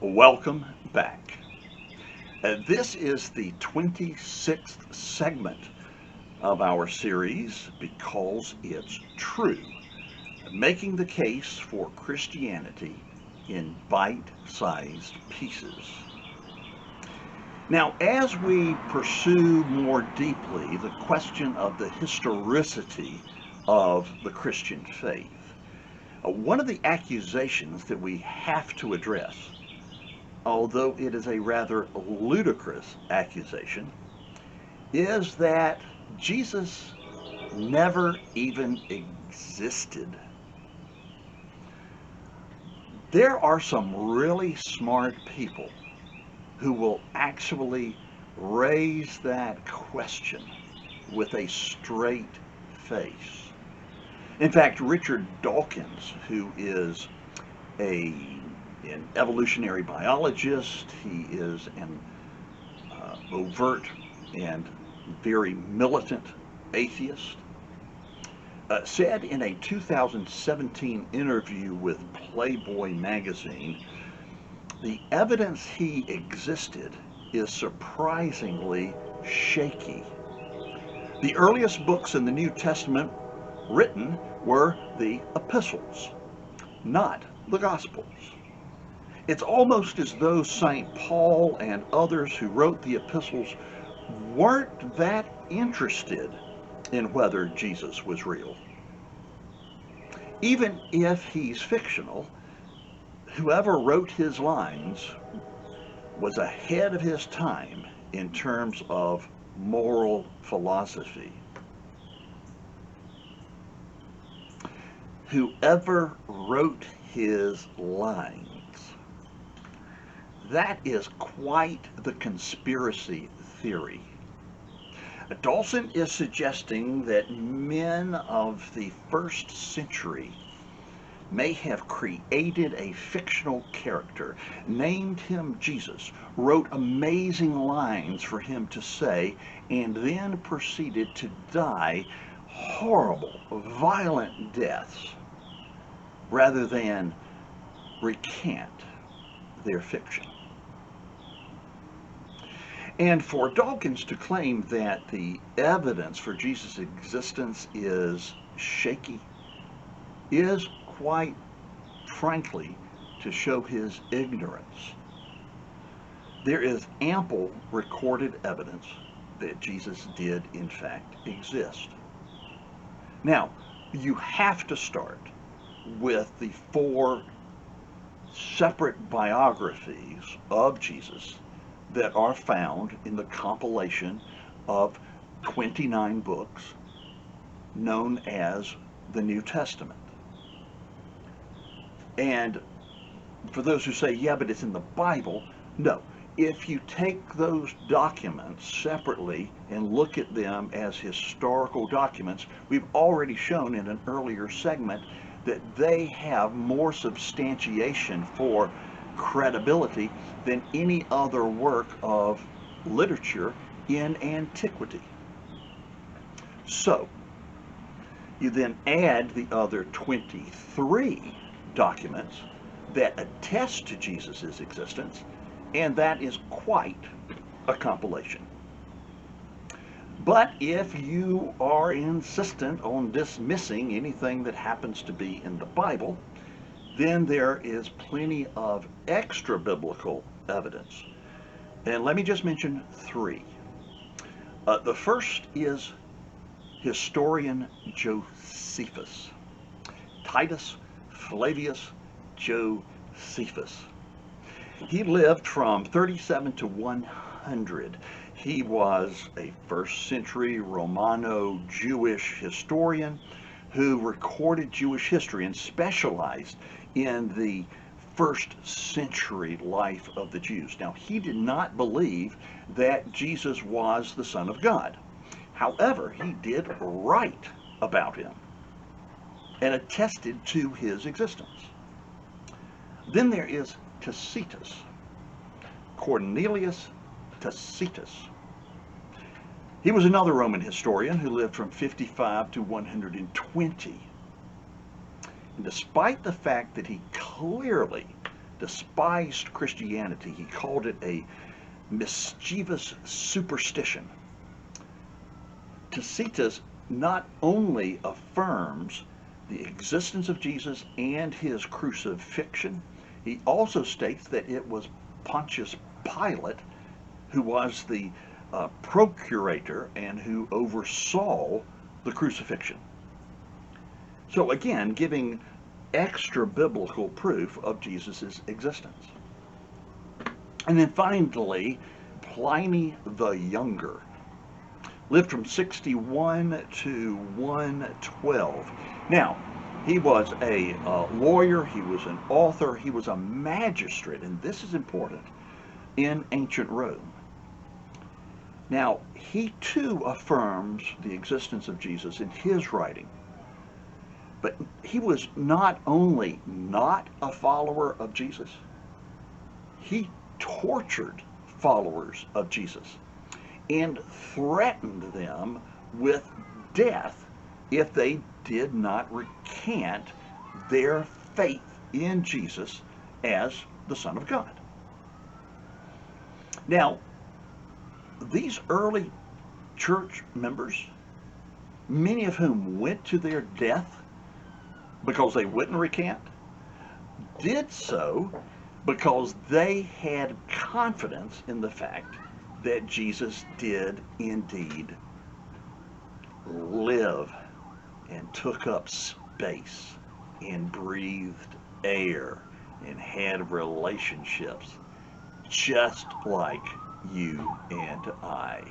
Welcome back. This is the 26th segment of our series, Because It's True, making the case for Christianity in bite-sized pieces. Now, as we pursue more deeply the question of the historicity of the Christian faith, one of the accusations that we have to address, although it is a rather ludicrous accusation, is that Jesus never even existed. There are some really smart people who will actually raise that question with a straight face. In fact, Richard Dawkins, who is an evolutionary biologist, he is an overt and very militant atheist, said in a 2017 interview with Playboy magazine, the evidence he existed is surprisingly shaky. The earliest books in the New Testament written were the epistles, not the Gospels. It's almost as though St. Paul and others who wrote the epistles weren't that interested in whether Jesus was real. Even if he's fictional, whoever wrote his lines was ahead of his time in terms of moral philosophy. Whoever wrote his lines. That is quite the conspiracy theory. Dawson is suggesting that men of the first century may have created a fictional character, named him Jesus, wrote amazing lines for him to say, and then proceeded to die horrible, violent deaths rather than recant their fiction. And for Dawkins to claim that the evidence for Jesus' existence is shaky is quite frankly to show his ignorance. There is ample recorded evidence that Jesus did in fact exist. Now, you have to start with the four separate biographies of Jesus that are found in the compilation of 29 books known as the New Testament. And for those who say, yeah, but it's in the Bible, no. If you take those documents separately and look at them as historical documents, we've already shown in an earlier segment that they have more substantiation for credibility than any other work of literature in antiquity. So, you then add the other 23 documents that attest to Jesus' existence, and that is quite a compilation. But if you are insistent on dismissing anything that happens to be in the Bible, then there is plenty of extra biblical evidence. And let me just mention three. The first is historian Josephus, Titus Flavius Josephus. He lived from 37 to 100. He was a first century Romano-Jewish historian who recorded Jewish history and specialized in the first century life of the Jews. Now, he did not believe that Jesus was the Son of God. However, he did write about him and attested to his existence. Then there is Tacitus, Cornelius Tacitus. He was another Roman historian who lived from 55 to 120. And despite the fact that he clearly despised Christianity. He called it a mischievous superstition. Tacitus not only affirms the existence of Jesus and his crucifixion, he also states that it was Pontius Pilate who was the procurator and who oversaw the crucifixion. So again, giving extra biblical proof of Jesus' existence. And then finally, Pliny the Younger lived from 61 to 112. Now, he was a lawyer, he was an author, he was a magistrate, and this is important, in ancient Rome. Now, he too affirms the existence of Jesus in his writing, but he was not only not a follower of Jesus, he tortured followers of Jesus and threatened them with death if they did not recant their faith in Jesus as the Son of God. Now, these early church members, many of whom went to their death because they wouldn't recant, did so because they had confidence in the fact that Jesus did indeed live and took up space and breathed air and had relationships just like you and I.